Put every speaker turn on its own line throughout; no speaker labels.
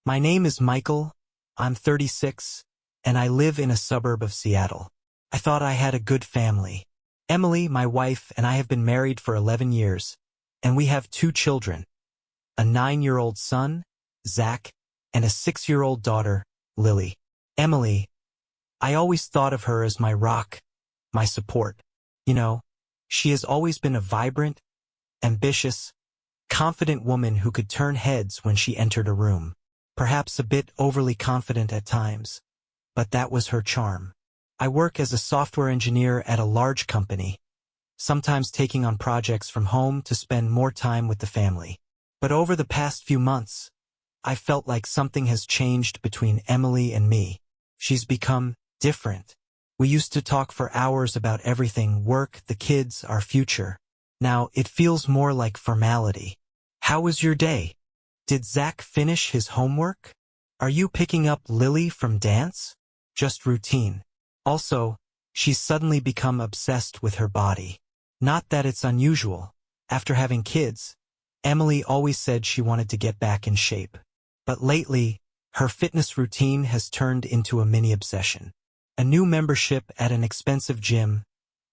My name is Michael, I'm 36, and I live in a suburb of Seattle. I thought I had a good family. Emily, my wife, and I have been married for 11 years, and we have 2 children, a 9-year-old son, Zach, and a 6-year-old daughter, Lily. Emily, I always thought of her as my rock, my support. You know, she has always been a vibrant, ambitious, confident woman who could turn heads when she entered a room. Perhaps a bit overly confident at times, but that was her charm. I work as a software engineer at a large company, sometimes taking on projects from home to spend more time with the family. But over the past few months, I felt like something has changed between Emily and me. She's become different. We used to talk for hours about everything: work, the kids, our future. Now it feels more like formality. How was your day? Did Zach finish his homework? Are you picking up Lily from dance? Just routine. Also, she's suddenly become obsessed with her body. Not that it's unusual. After having kids, Emily always said she wanted to get back in shape. But lately, her fitness routine has turned into a mini obsession. A new membership at an expensive gym,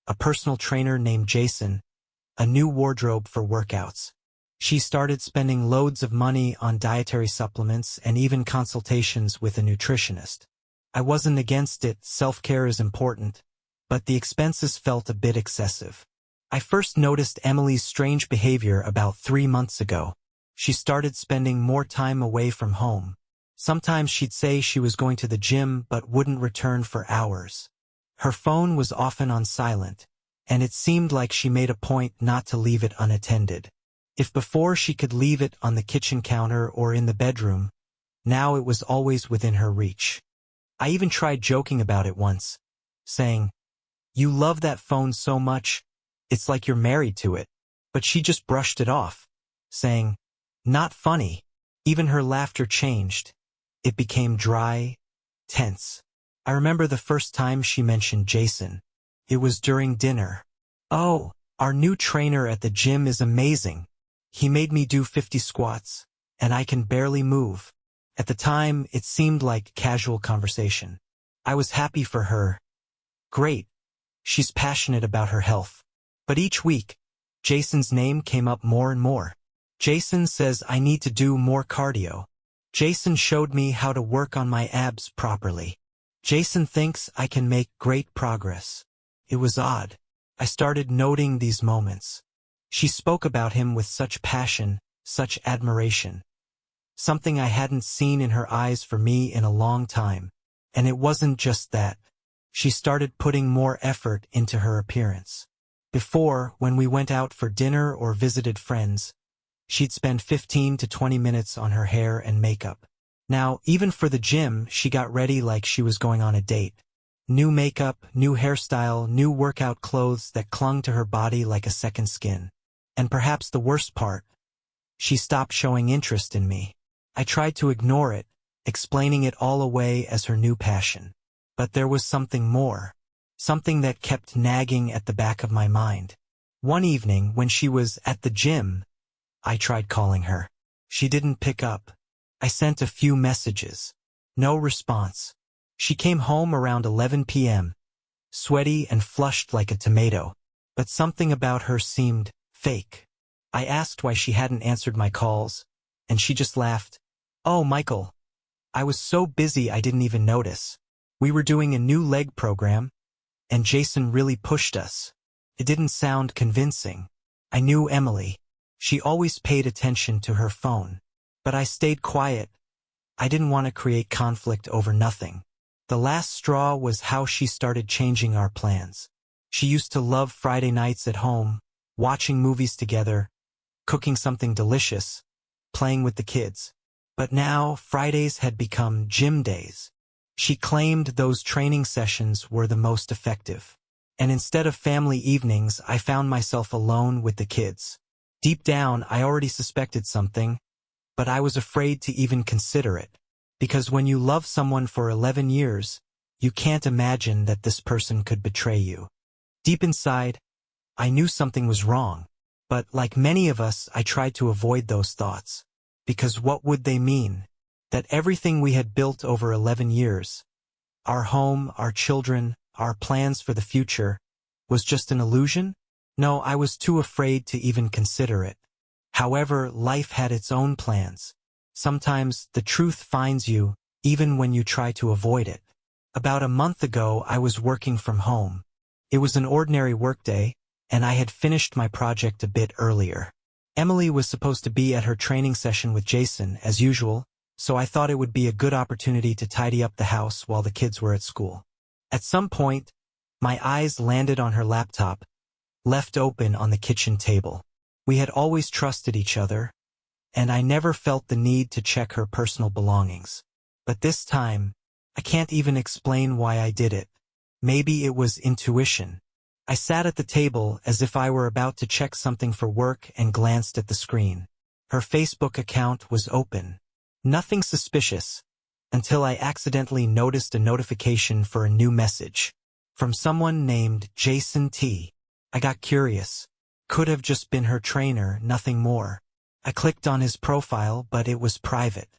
a personal trainer named Jason, a new wardrobe for workouts. She started spending loads of money on dietary supplements and even consultations with a nutritionist. I wasn't against it, self-care is important, but the expenses felt a bit excessive. I first noticed Emily's strange behavior about 3 months ago. She started spending more time away from home. Sometimes she'd say she was going to the gym but wouldn't return for hours. Her phone was often on silent, and it seemed like she made a point not to leave it unattended. If before she could leave it on the kitchen counter or in the bedroom, now it was always within her reach. I even tried joking about it once, saying, "You love that phone so much, it's like you're married to it." But she just brushed it off, saying, "Not funny." Even her laughter changed. It became dry, tense. I remember the first time she mentioned Jason. It was during dinner. "Oh, our new trainer at the gym is amazing. He made me do 50 squats, and I can barely move." At the time, it seemed like casual conversation. I was happy for her. Great. She's passionate about her health. But each week, Jason's name came up more and more. Jason says I need to do more cardio. Jason showed me how to work on my abs properly. Jason thinks I can make great progress. It was odd. I started noting these moments. She spoke about him with such passion, such admiration. Something I hadn't seen in her eyes for me in a long time. And it wasn't just that. She started putting more effort into her appearance. Before, when we went out for dinner or visited friends, she'd spend 15 to 20 minutes on her hair and makeup. Now, even for the gym, she got ready like she was going on a date. New makeup, new hairstyle, new workout clothes that clung to her body like a second skin. And perhaps the worst part, she stopped showing interest in me. I tried to ignore it, explaining it all away as her new passion. But there was something more. Something that kept nagging at the back of my mind. One evening, when she was at the gym, I tried calling her. She didn't pick up. I sent a few messages. No response. She came home around 11 p.m., sweaty and flushed like a tomato. But something about her seemed fake. I asked why she hadn't answered my calls, and she just laughed. "Oh, Michael, I was so busy I didn't even notice. We were doing a new leg program, and Jason really pushed us." It didn't sound convincing. I knew Emily. She always paid attention to her phone. But I stayed quiet. I didn't want to create conflict over nothing. The last straw was how she started changing our plans. She used to love Friday nights at home, watching movies together, cooking something delicious, playing with the kids. But now Fridays had become gym days. She claimed those training sessions were the most effective. And instead of family evenings, I found myself alone with the kids. Deep down, I already suspected something, but I was afraid to even consider it. Because when you love someone for 11 years, you can't imagine that this person could betray you. Deep inside, I knew something was wrong. But like many of us, I tried to avoid those thoughts. Because what would they mean? That everything we had built over 11 years, our home, our children, our plans for the future, was just an illusion? No, I was too afraid to even consider it. However, life had its own plans. Sometimes the truth finds you, even when you try to avoid it. About a month ago, I was working from home. It was an ordinary workday, and I had finished my project a bit earlier. Emily was supposed to be at her training session with Jason, as usual, so I thought it would be a good opportunity to tidy up the house while the kids were at school. At some point, my eyes landed on her laptop, left open on the kitchen table. We had always trusted each other, and I never felt the need to check her personal belongings. But this time, I can't even explain why I did it. Maybe it was intuition. I sat at the table as if I were about to check something for work and glanced at the screen. Her Facebook account was open. Nothing suspicious, until I accidentally noticed a notification for a new message from someone named Jason T. I got curious. Could have just been her trainer, nothing more. I clicked on his profile, but it was private.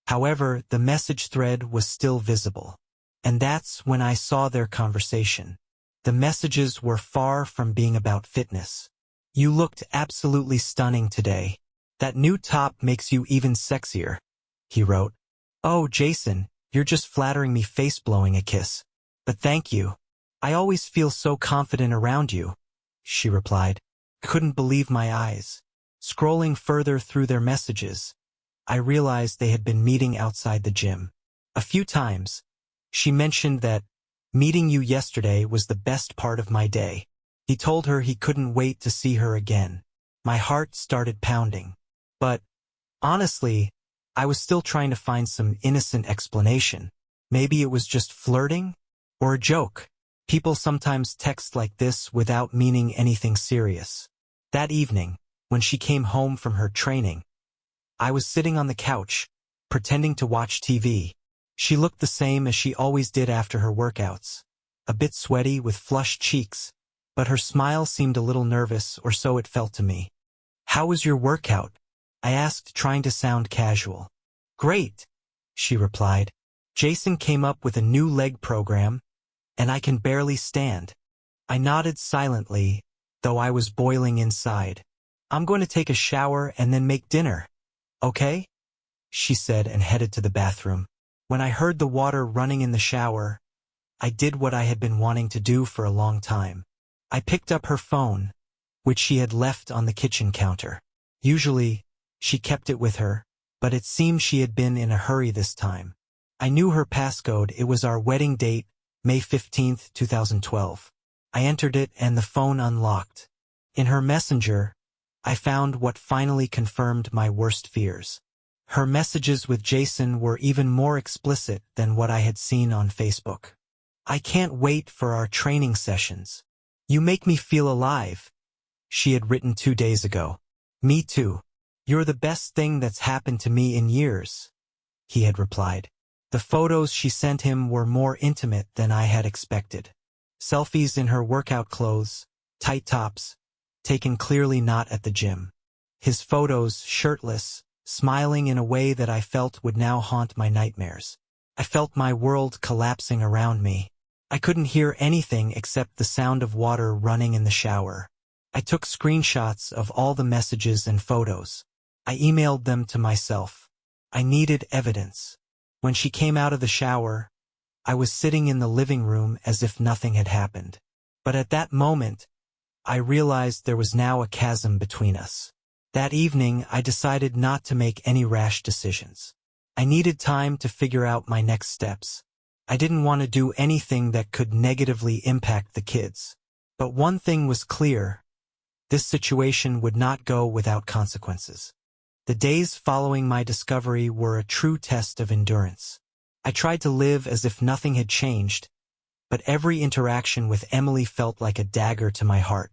However, the message thread was still visible. And that's when I saw their conversation. The messages were far from being about fitness. You looked absolutely stunning today. That new top makes you even sexier, he wrote. Oh, Jason, you're just flattering me, face blowing a kiss. But thank you. I always feel so confident around you, she replied. I couldn't believe my eyes. Scrolling further through their messages, I realized they had been meeting outside the gym. A few times, she mentioned that meeting you yesterday was the best part of my day. He told her he couldn't wait to see her again. My heart started pounding. But, honestly, I was still trying to find some innocent explanation. Maybe it was just flirting? Or a joke. People sometimes text like this without meaning anything serious. That evening, when she came home from her training, I was sitting on the couch, pretending to watch TV. She looked the same as she always did after her workouts. A bit sweaty with flushed cheeks, but her smile seemed a little nervous, or so it felt to me. How was your workout? I asked, trying to sound casual. Great, she replied. Jason came up with a new leg program, and I can barely stand. I nodded silently, though I was boiling inside. I'm going to take a shower and then make dinner. Okay? She said and headed to the bathroom. When I heard the water running in the shower, I did what I had been wanting to do for a long time. I picked up her phone, which she had left on the kitchen counter. Usually, she kept it with her, but it seemed she had been in a hurry this time. I knew her passcode. It was our wedding date, May 15, 2012. I entered it and the phone unlocked. In her messenger, I found what finally confirmed my worst fears. Her messages with Jason were even more explicit than what I had seen on Facebook. I can't wait for our training sessions. You make me feel alive, she had written 2 days ago. Me too. You're the best thing that's happened to me in years, he had replied. The photos she sent him were more intimate than I had expected. Selfies in her workout clothes, tight tops, taken clearly not at the gym. His photos, shirtless, smiling in a way that I felt would now haunt my nightmares. I felt my world collapsing around me. I couldn't hear anything except the sound of water running in the shower. I took screenshots of all the messages and photos. I emailed them to myself. I needed evidence. When she came out of the shower, I was sitting in the living room as if nothing had happened. But at that moment, I realized there was now a chasm between us. That evening, I decided not to make any rash decisions. I needed time to figure out my next steps. I didn't want to do anything that could negatively impact the kids. But one thing was clear. This situation would not go without consequences. The days following my discovery were a true test of endurance. I tried to live as if nothing had changed, but every interaction with Emily felt like a dagger to my heart.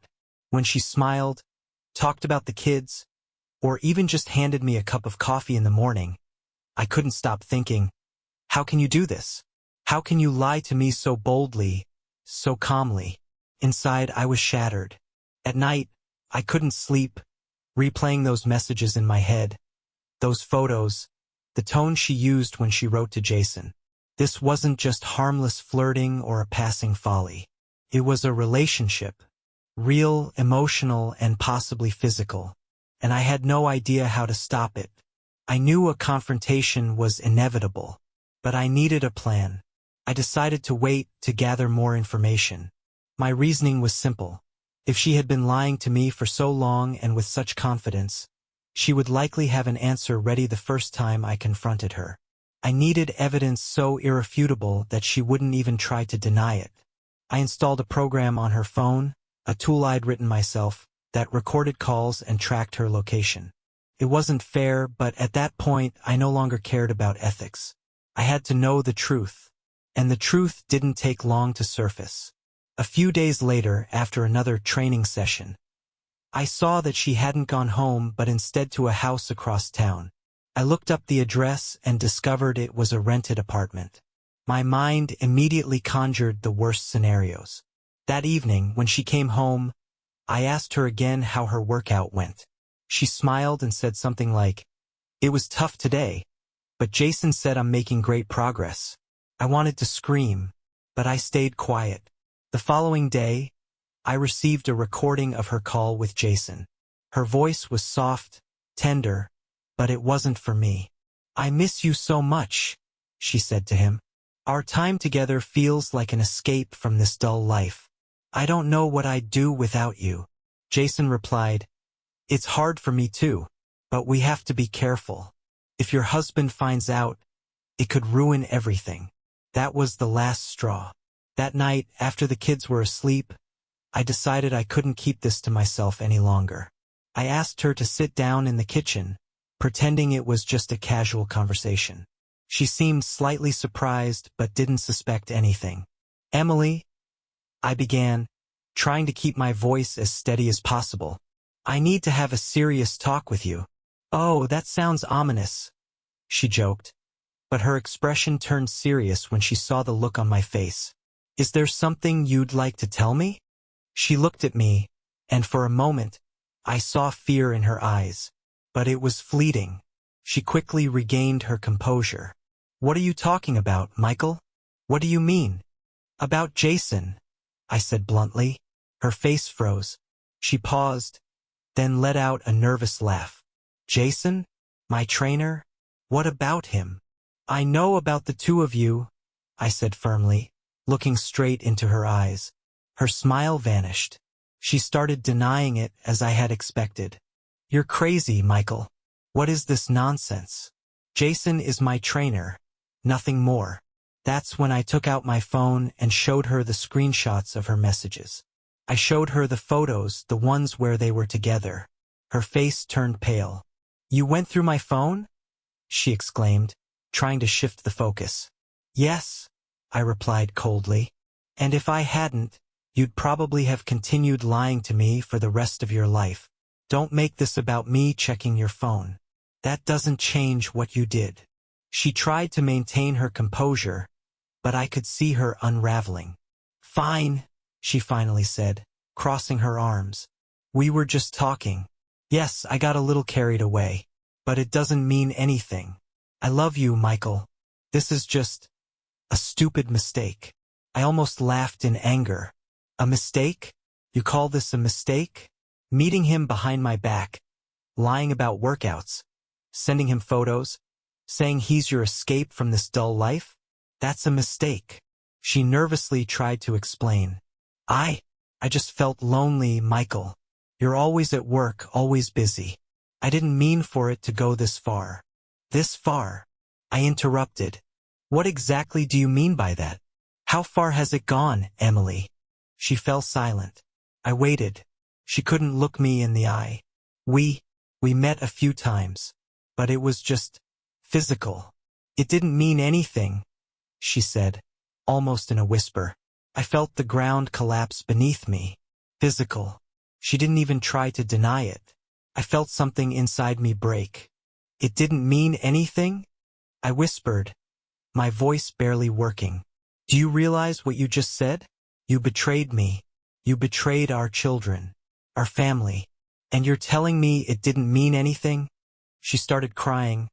When she smiled, talked about the kids, or even just handed me a cup of coffee in the morning, I couldn't stop thinking, how can you do this? How can you lie to me so boldly, so calmly? Inside, I was shattered. At night, I couldn't sleep, replaying those messages in my head, those photos, the tone she used when she wrote to Jason. This wasn't just harmless flirting or a passing folly. It was a relationship. Real, emotional, and possibly physical. And I had no idea how to stop it. I knew a confrontation was inevitable, but I needed a plan. I decided to wait to gather more information. My reasoning was simple. If she had been lying to me for so long and with such confidence, she would likely have an answer ready the first time I confronted her. I needed evidence so irrefutable that she wouldn't even try to deny it. I installed a program on her phone, a tool I'd written myself, that recorded calls and tracked her location. It wasn't fair, but at that point I no longer cared about ethics. I had to know the truth. And the truth didn't take long to surface. A few days later, after another training session, I saw that she hadn't gone home but instead to a house across town. I looked up the address and discovered it was a rented apartment. My mind immediately conjured the worst scenarios. That evening, when she came home, I asked her again how her workout went. She smiled and said something like, "It was tough today, but Jason said I'm making great progress." I wanted to scream, but I stayed quiet. The following day, I received a recording of her call with Jason. Her voice was soft, tender, but it wasn't for me. "I miss you so much," she said to him. "Our time together feels like an escape from this dull life. I don't know what I'd do without you." Jason replied, "It's hard for me too, but we have to be careful. If your husband finds out, it could ruin everything." That was the last straw. That night, after the kids were asleep, I decided I couldn't keep this to myself any longer. I asked her to sit down in the kitchen, pretending it was just a casual conversation. She seemed slightly surprised but didn't suspect anything. "Emily," I began, trying to keep my voice as steady as possible, "I need to have a serious talk with you." "Oh, that sounds ominous," she joked, but her expression turned serious when she saw the look on my face. "Is there something you'd like to tell me?" She looked at me, and for a moment, I saw fear in her eyes, but it was fleeting. She quickly regained her composure. "What are you talking about, Michael? What do you mean?" "About Jason," I said bluntly. Her face froze. She paused, then let out a nervous laugh. "Jason? My trainer? What about him?" "I know about the two of you," I said firmly, looking straight into her eyes. Her smile vanished. She started denying it as I had expected. "You're crazy, Michael. What is this nonsense? Jason is my trainer. Nothing more." That's when I took out my phone and showed her the screenshots of her messages. I showed her the photos, the ones where they were together. Her face turned pale. "You went through my phone?" she exclaimed, trying to shift the focus. "Yes," I replied coldly. "And if I hadn't, you'd probably have continued lying to me for the rest of your life. Don't make this about me checking your phone. That doesn't change what you did." She tried to maintain her composure, but I could see her unraveling. "Fine," she finally said, crossing her arms. "We were just talking. Yes, I got a little carried away, but it doesn't mean anything. I love you, Michael. This is just a stupid mistake." I almost laughed in anger. "A mistake? You call this a mistake? Meeting him behind my back, lying about workouts, sending him photos, saying he's your escape from this dull life? That's a mistake." She nervously tried to explain. I just felt lonely, Michael. You're always at work, always busy. I didn't mean for it to go this far." "This far?" I interrupted. "What exactly do you mean by that? How far has it gone, Emily?" She fell silent. I waited. She couldn't look me in the eye. We met a few times, but it was just physical. "It didn't mean anything," she said, almost in a whisper. I felt the ground collapse beneath me. Physical. She didn't even try to deny it. I felt something inside me break. "It didn't mean anything?" I whispered, my voice barely working. "Do you realize what you just said? You betrayed me. You betrayed our children, our family. And you're telling me it didn't mean anything?" She started crying,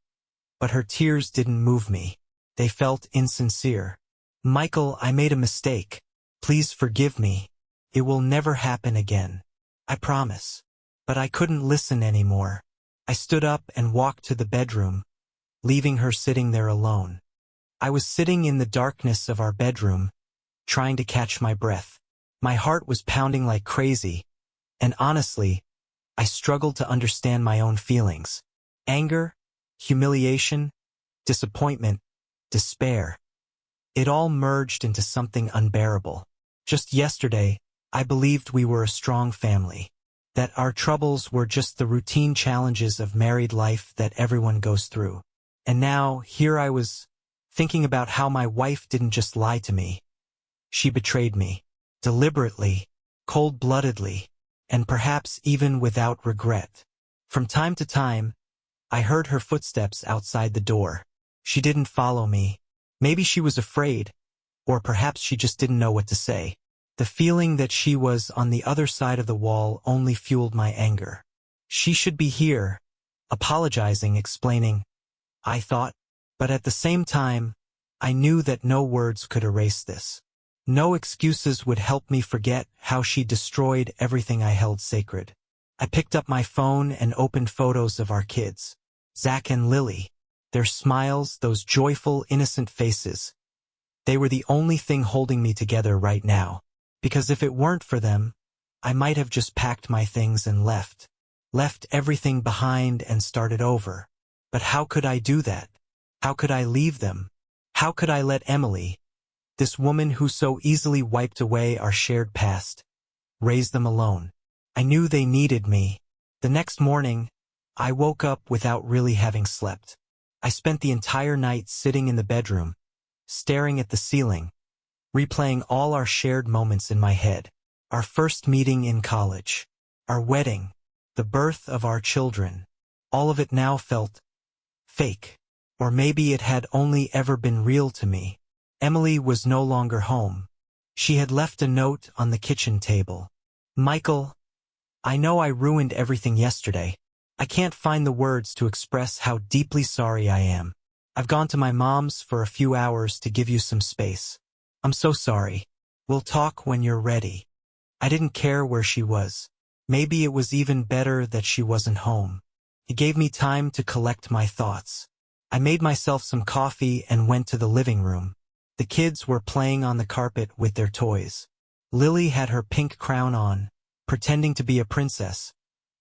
but her tears didn't move me. They felt insincere. "Michael, I made a mistake. Please forgive me. It will never happen again. I promise." But I couldn't listen anymore. I stood up and walked to the bedroom, leaving her sitting there alone. I was sitting in the darkness of our bedroom, trying to catch my breath. My heart was pounding like crazy, and honestly, I struggled to understand my own feelings. Anger, humiliation, disappointment, despair. It all merged into something unbearable. Just yesterday, I believed we were a strong family, that our troubles were just the routine challenges of married life that everyone goes through. And now, here I was, thinking about how my wife didn't just lie to me. She betrayed me, deliberately, cold-bloodedly, and perhaps even without regret. From time to time, I heard her footsteps outside the door. She didn't follow me. Maybe she was afraid, or perhaps she just didn't know what to say. The feeling that she was on the other side of the wall only fueled my anger. She should be here, apologizing, explaining, I thought, but at the same time, I knew that no words could erase this. No excuses would help me forget how she destroyed everything I held sacred. I picked up my phone and opened photos of our kids, Zach and Lily. Their smiles, those joyful, innocent faces. They were the only thing holding me together right now. Because if it weren't for them, I might have just packed my things and left. Left everything behind and started over. But how could I do that? How could I leave them? How could I let Emily, this woman who so easily wiped away our shared past, raise them alone? I knew they needed me. The next morning, I woke up without really having slept. I spent the entire night sitting in the bedroom, staring at the ceiling, replaying all our shared moments in my head. Our first meeting in college, our wedding, the birth of our children. All of it now felt fake. Or maybe it had only ever been real to me. Emily was no longer home. She had left a note on the kitchen table. Michael, I know I ruined everything yesterday. I can't find the words to express how deeply sorry I am. I've gone to my mom's for a few hours to give you some space. I'm so sorry. We'll talk when you're ready. I didn't care where she was. Maybe it was even better that she wasn't home. It gave me time to collect my thoughts. I made myself some coffee and went to the living room. The kids were playing on the carpet with their toys. Lily had her pink crown on, pretending to be a princess,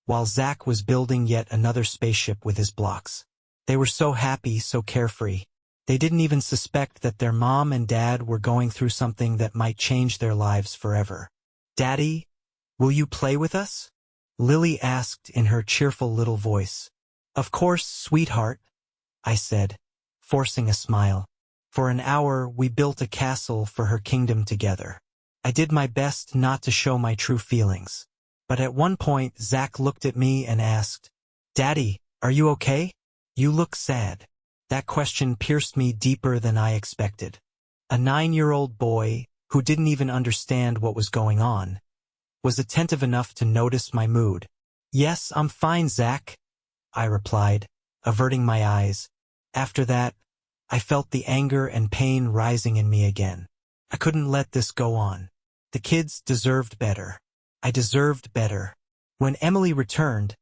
while Zach was building yet another spaceship with his blocks. They were so happy, so carefree. They didn't even suspect that their mom and dad were going through something that might change their lives forever. Daddy, will you play with us? Lily asked in her cheerful little voice. Of course, sweetheart, I said, forcing a smile. For an hour, we built a castle for her kingdom together. I did my best not to show my true feelings. But at one point, Zach looked at me and asked, Daddy, are you okay? You look sad. That question pierced me deeper than I expected. A 9-year-old boy, who didn't even understand what was going on, was attentive enough to notice my mood. Yes, I'm fine, Zach, I replied, averting my eyes. After that, I felt the anger and pain rising in me again. I couldn't let this go on. The kids deserved better. I deserved better. When Emily returned,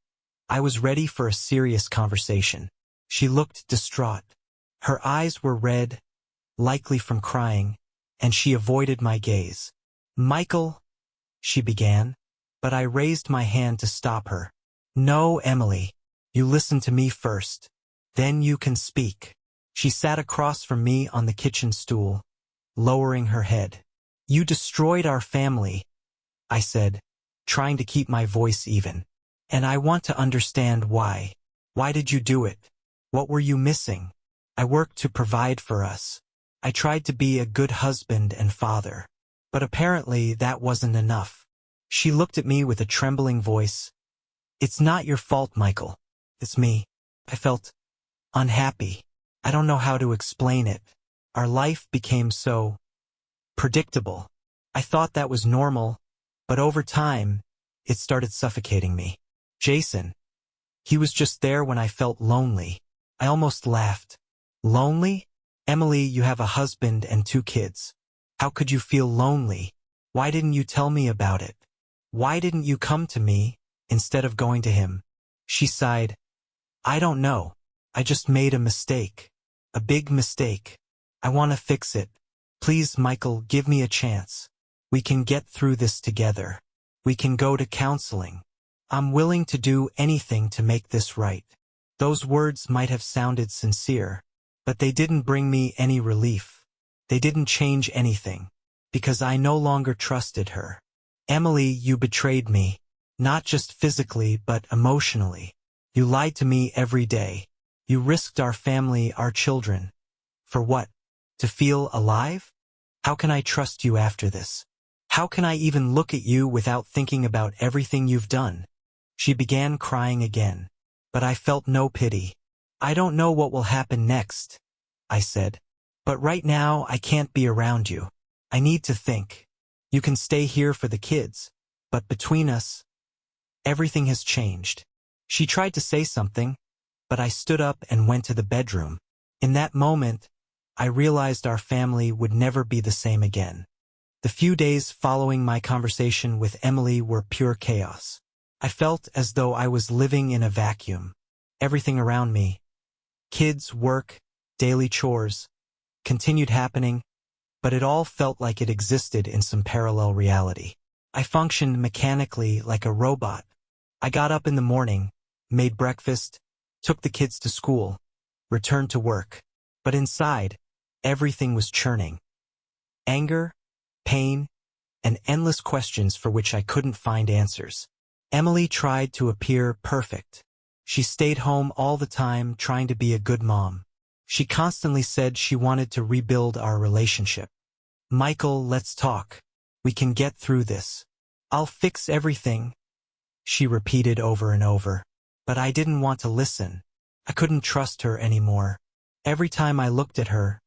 I was ready for a serious conversation. She looked distraught. Her eyes were red, likely from crying, and she avoided my gaze. Michael, she began, but I raised my hand to stop her. No, Emily, you listen to me first. Then you can speak. She sat across from me on the kitchen stool, lowering her head. You destroyed our family, I said, trying to keep my voice even. And I want to understand why. Why did you do it? What were you missing? I worked to provide for us. I tried to be a good husband and father. But apparently that wasn't enough. She looked at me with a trembling voice. It's not your fault, Michael. It's me. I felt unhappy. I don't know how to explain it. Our life became so predictable. I thought that was normal, but over time, it started suffocating me. Jason. He was just there when I felt lonely. I almost laughed. Lonely? Emily, you have a husband and 2 kids. How could you feel lonely? Why didn't you tell me about it? Why didn't you come to me, instead of going to him? She sighed. I don't know. I just made a mistake. A big mistake. I want to fix it. Please, Michael, give me a chance. We can get through this together. We can go to counseling. I'm willing to do anything to make this right. Those words might have sounded sincere, but they didn't bring me any relief. They didn't change anything, because I no longer trusted her. Emily, you betrayed me, not just physically but emotionally. You lied to me every day. You risked our family, our children. For what? To feel alive? How can I trust you after this? How can I even look at you without thinking about everything you've done? She began crying again, but I felt no pity. I don't know what will happen next, I said. But right now I can't be around you. I need to think. You can stay here for the kids, but between us, everything has changed. She tried to say something, but I stood up and went to the bedroom. In that moment, I realized our family would never be the same again. The few days following my conversation with Emily were pure chaos. I felt as though I was living in a vacuum. Everything around me, kids, work, daily chores, continued happening, but it all felt like it existed in some parallel reality. I functioned mechanically like a robot. I got up in the morning, made breakfast, took the kids to school, returned to work. But inside, everything was churning. Anger, pain, and endless questions for which I couldn't find answers. Emily tried to appear perfect. She stayed home all the time trying to be a good mom. She constantly said she wanted to rebuild our relationship. Michael, let's talk. We can get through this. I'll fix everything, she repeated over and over. But I didn't want to listen. I couldn't trust her anymore. Every time I looked at her,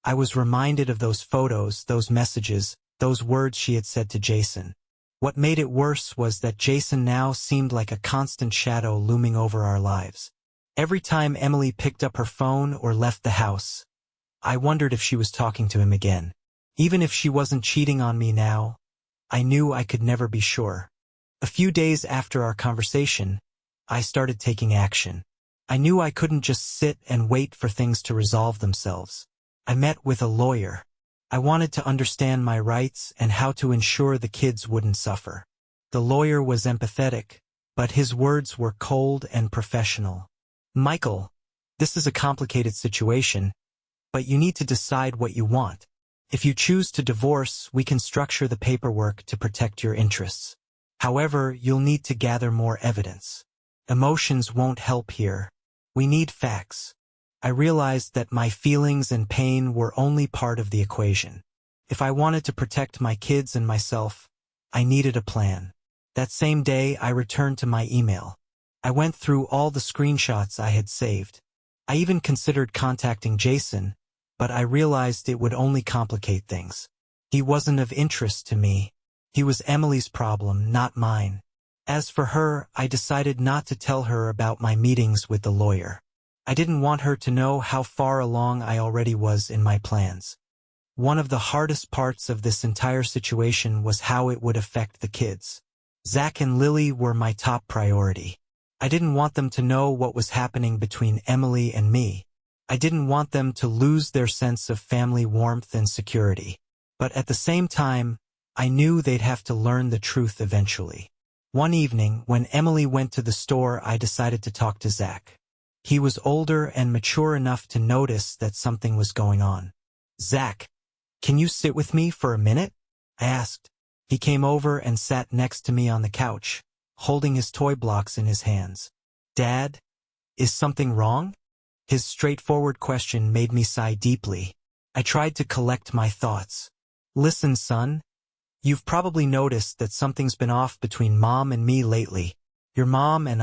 I was reminded of those photos, those messages, those words she had said to Jason. What made it worse was that Jason now seemed like a constant shadow looming over our lives. Every time Emily picked up her phone or left the house, I wondered if she was talking to him again. Even if she wasn't cheating on me now, I knew I could never be sure. A few days after our conversation, I started taking action. I knew I couldn't just sit and wait for things to resolve themselves. I met with a lawyer. I wanted to understand my rights and how to ensure the kids wouldn't suffer. The lawyer was empathetic, but his words were cold and professional. Michael, this is a complicated situation, but you need to decide what you want. If you choose to divorce, we can structure the paperwork to protect your interests. However, you'll need to gather more evidence. Emotions won't help here. We need facts. I realized that my feelings and pain were only part of the equation. If I wanted to protect my kids and myself, I needed a plan. That same day, I returned to my email. I went through all the screenshots I had saved. I even considered contacting Jason, but I realized it would only complicate things. He wasn't of interest to me. He was Emily's problem, not mine. As for her, I decided not to tell her about my meetings with the lawyer. I didn't want her to know how far along I already was in my plans. One of the hardest parts of this entire situation was how it would affect the kids. Zach and Lily were my top priority. I didn't want them to know what was happening between Emily and me. I didn't want them to lose their sense of family warmth and security. But at the same time, I knew they'd have to learn the truth eventually. One evening, when Emily went to the store, I decided to talk to Zach. He was older and mature enough to notice that something was going on. Zach, can you sit with me for a minute? I asked. He came over and sat next to me on the couch, holding his toy blocks in his hands. Dad, is something wrong? His straightforward question made me sigh deeply. I tried to collect my thoughts. Listen, son. You've probably noticed that something's been off between Mom and me lately. Your mom and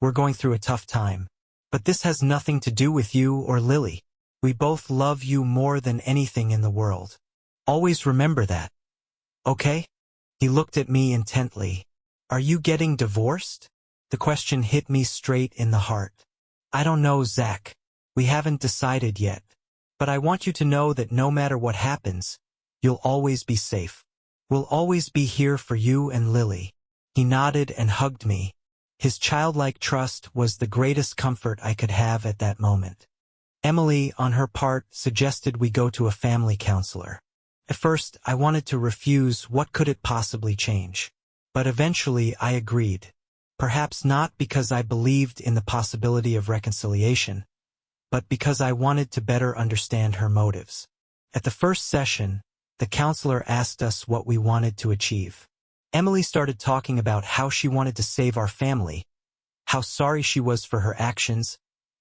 we're going through a tough time. But this has nothing to do with you or Lily. We both love you more than anything in the world. Always remember that. Okay? He looked at me intently. Are you getting divorced? The question hit me straight in the heart. I don't know, Zach. We haven't decided yet. But I want you to know that no matter what happens, you'll always be safe. We'll always be here for you and Lily. He nodded and hugged me. His childlike trust was the greatest comfort I could have at that moment. Emily, on her part, suggested we go to a family counselor. At first, I wanted to refuse. What could it possibly change? But eventually I agreed. Perhaps not because I believed in the possibility of reconciliation, but because I wanted to better understand her motives. At the first session, the counselor asked us what we wanted to achieve. Emily started talking about how she wanted to save our family, how sorry she was for her actions,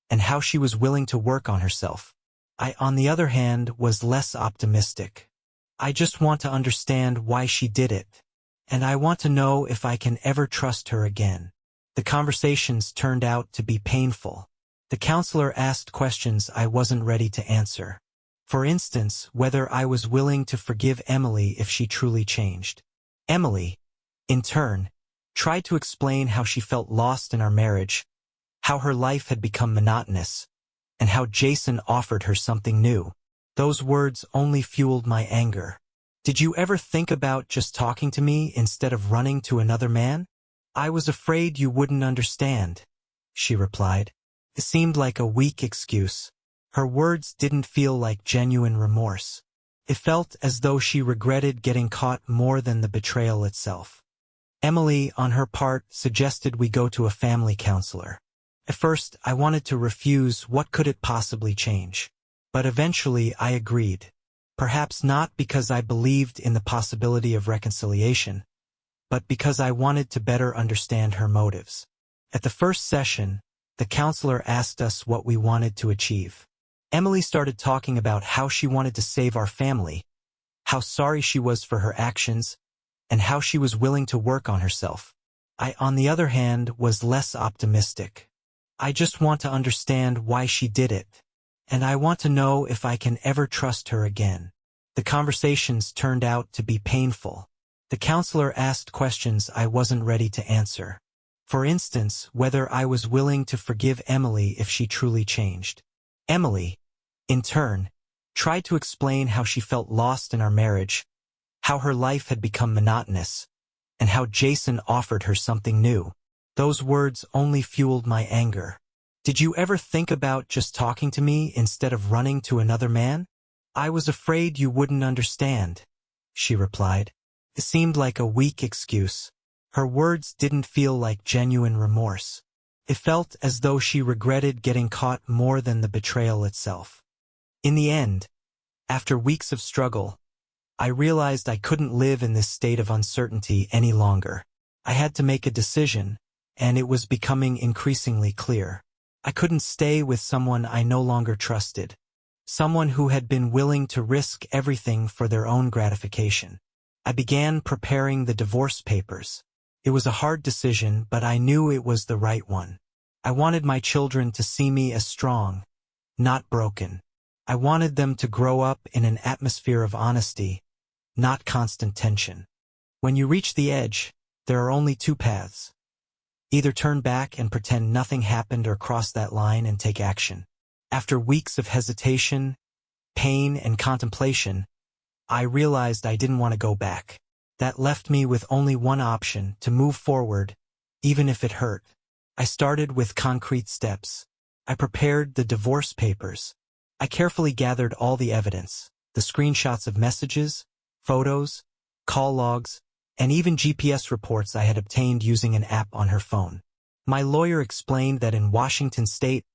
and how she was willing to work on herself. I, on the other hand, was less optimistic. I just want to understand why she did it, and I want to know if I can ever trust her again. The conversations turned out to be painful. The counselor asked questions I wasn't ready to answer. For instance, whether I was willing to forgive Emily if she truly changed. Emily, in turn, tried to explain how she felt lost in our marriage, how her life had become monotonous, and how Jason offered her something new. Those words only fueled my anger. Did you ever think about just talking to me instead of running to another man? I was afraid you wouldn't understand, she replied. It seemed like a weak excuse. Her words didn't feel like genuine remorse. It felt as though she regretted getting caught more than the betrayal itself. Emily, on her part, suggested we go to a family counselor. At first, I wanted to refuse. What could it possibly change? But eventually I agreed. Perhaps not because I believed in the possibility of reconciliation, but because I wanted to better understand her motives. At the first session, the counselor asked us what we wanted to achieve. Emily started talking about how she wanted to save our family, how sorry she was for her actions, and how she was willing to work on herself. I, on the other hand, was less optimistic. I just want to understand why she did it, and I want to know if I can ever trust her again. The conversations turned out to be painful. The counselor asked questions I wasn't ready to answer. For instance, whether I was willing to forgive Emily if she truly changed. Emily, in turn, tried to explain how she felt lost in our marriage, how her life had become monotonous, and how Jason offered her something new. Those words only fueled my anger. Did you ever think about just talking to me instead of running to another man? I was afraid you wouldn't understand, she replied. It seemed like a weak excuse. Her words didn't feel like genuine remorse. It felt as though she regretted getting caught more than the betrayal itself. In the end, after weeks of struggle, I realized I couldn't live in this state of uncertainty any longer. I had to make a decision, and it was becoming increasingly clear. I couldn't stay with someone I no longer trusted, someone who had been willing to risk everything for their own gratification. I began preparing the divorce papers. It was a hard decision, but I knew it was the right one. I wanted my children to see me as strong, not broken. I wanted them to grow up in an atmosphere of honesty, not constant tension. When you reach the edge, there are only two paths. Either turn back and pretend nothing happened or cross that line and take action. After weeks of hesitation, pain, and contemplation, I realized I didn't want to go back. That left me with only one option: to move forward, even if it hurt. I started with concrete steps. I prepared the divorce papers. I carefully gathered all the evidence, the screenshots of messages, photos, call logs, and even GPS reports I had obtained using an app on her phone. My lawyer explained that in Washington state,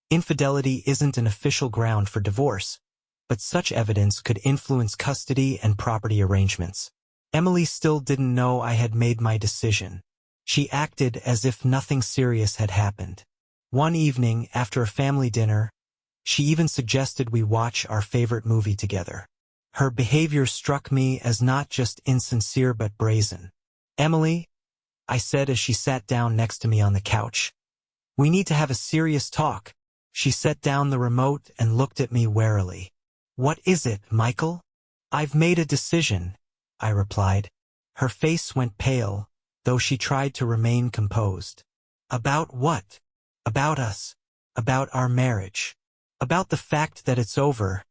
infidelity isn't an official ground for divorce, but such evidence could influence custody and property arrangements. Emily still didn't know I had made my decision. She acted as if nothing serious had happened. One evening, after a family dinner, she even suggested we watch our favorite movie together. Her behavior struck me as not just insincere but brazen. "Emily," I said as she sat down next to me on the couch, "we need to have a serious talk." She set down the remote and looked at me warily. "What is it, Michael?" "I've made a decision," I replied. Her face went pale, though she tried to remain composed. "About what?" "About us." About our marriage. About the fact that it's over,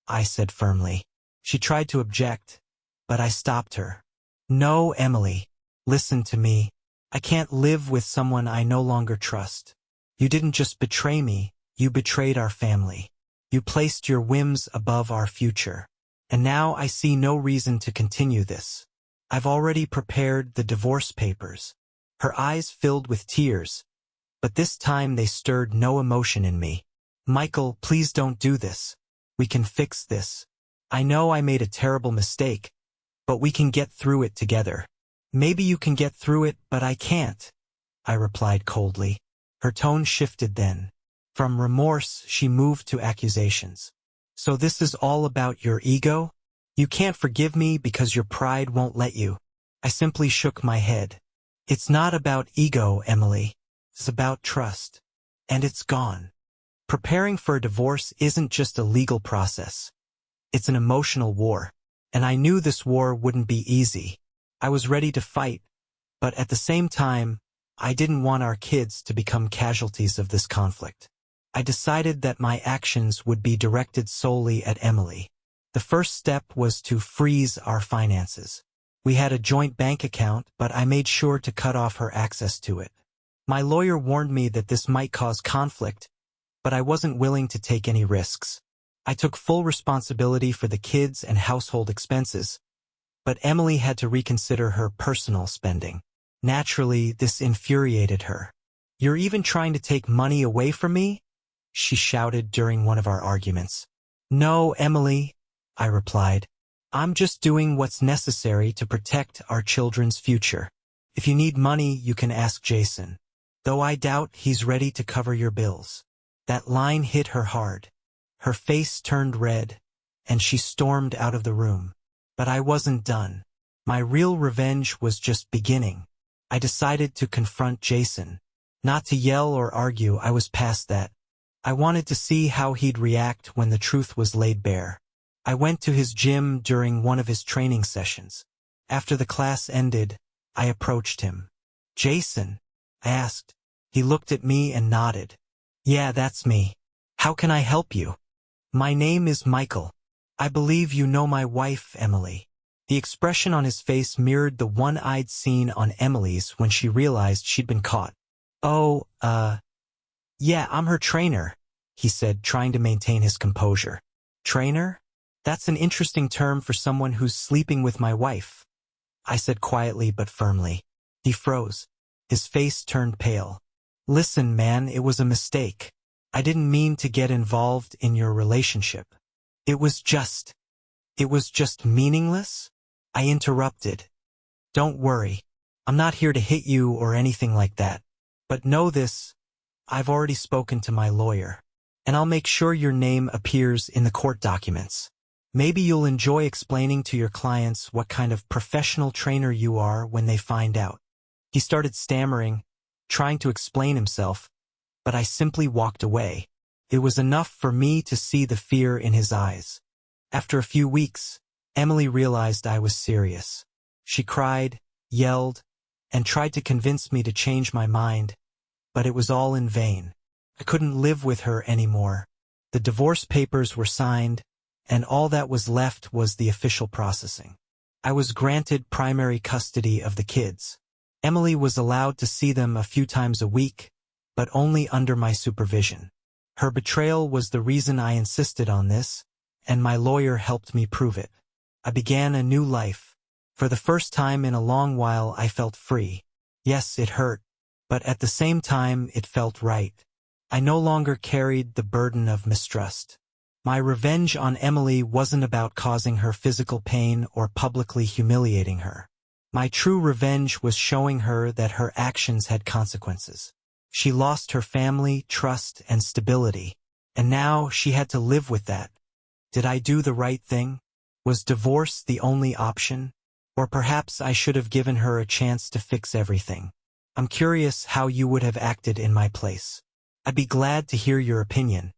I said firmly. She tried to object, but I stopped her. No, Emily. Listen to me. I can't live with someone I no longer trust. You didn't just betray me, you betrayed our family. You placed your whims above our future. And now I see no reason to continue this. I've already prepared the divorce papers. Her eyes filled with tears, but this time they stirred no emotion in me. Michael, please don't do this. We can fix this. I know I made a terrible mistake, but we can get through it together. Maybe you can get through it, but I can't, I replied coldly. Her tone shifted then. From remorse, she moved to accusations. So this is all about your ego? You can't forgive me because your pride won't let you. I simply shook my head. It's not about ego, Emily. It's about trust. And it's gone. Preparing for a divorce isn't just a legal process. It's an emotional war. And I knew this war wouldn't be easy. I was ready to fight, but at the same time, I didn't want our kids to become casualties of this conflict. I decided that my actions would be directed solely at Emily. The first step was to freeze our finances. We had a joint bank account, but I made sure to cut off her access to it. My lawyer warned me that this might cause conflict, but I wasn't willing to take any risks. I took full responsibility for the kids and household expenses, but Emily had to reconsider her personal spending. Naturally, this infuriated her. You're even trying to take money away from me? She shouted during one of our arguments. No, Emily, I replied. I'm just doing what's necessary to protect our children's future. If you need money, you can ask Jason. Though I doubt he's ready to cover your bills. That line hit her hard. Her face turned red, and she stormed out of the room. But I wasn't done. My real revenge was just beginning. I decided to confront Jason. Not to yell or argue, I was past that. I wanted to see how he'd react when the truth was laid bare. I went to his gym during one of his training sessions. After the class ended, I approached him. Jason, I asked. He looked at me and nodded. Yeah, that's me. How can I help you? My name is Michael. I believe you know my wife, Emily. The expression on his face mirrored the one-eyed scene on Emily's when she realized she'd been caught. Oh, yeah, I'm her trainer, he said, trying to maintain his composure. Trainer? That's an interesting term for someone who's sleeping with my wife, I said quietly but firmly. He froze. His face turned pale. Listen, man, it was a mistake. I didn't mean to get involved in your relationship. It was just meaningless? I interrupted. Don't worry. I'm not here to hit you or anything like that. But know this, I've already spoken to my lawyer. And I'll make sure your name appears in the court documents. Maybe you'll enjoy explaining to your clients what kind of professional trainer you are when they find out. He started stammering, trying to explain himself, but I simply walked away. It was enough for me to see the fear in his eyes. After a few weeks, Emily realized I was serious. She cried, yelled, and tried to convince me to change my mind, but it was all in vain. I couldn't live with her anymore. The divorce papers were signed, and all that was left was the official processing. I was granted primary custody of the kids. Emily was allowed to see them a few times a week, but only under my supervision. Her betrayal was the reason I insisted on this, and my lawyer helped me prove it. I began a new life. For the first time in a long while, I felt free. Yes, it hurt, but at the same time, it felt right. I no longer carried the burden of mistrust. My revenge on Emily wasn't about causing her physical pain or publicly humiliating her. My true revenge was showing her that her actions had consequences. She lost her family, trust, and stability, and now she had to live with that. Did I do the right thing? Was divorce the only option? Or perhaps I should have given her a chance to fix everything. I'm curious how you would have acted in my place. I'd be glad to hear your opinion.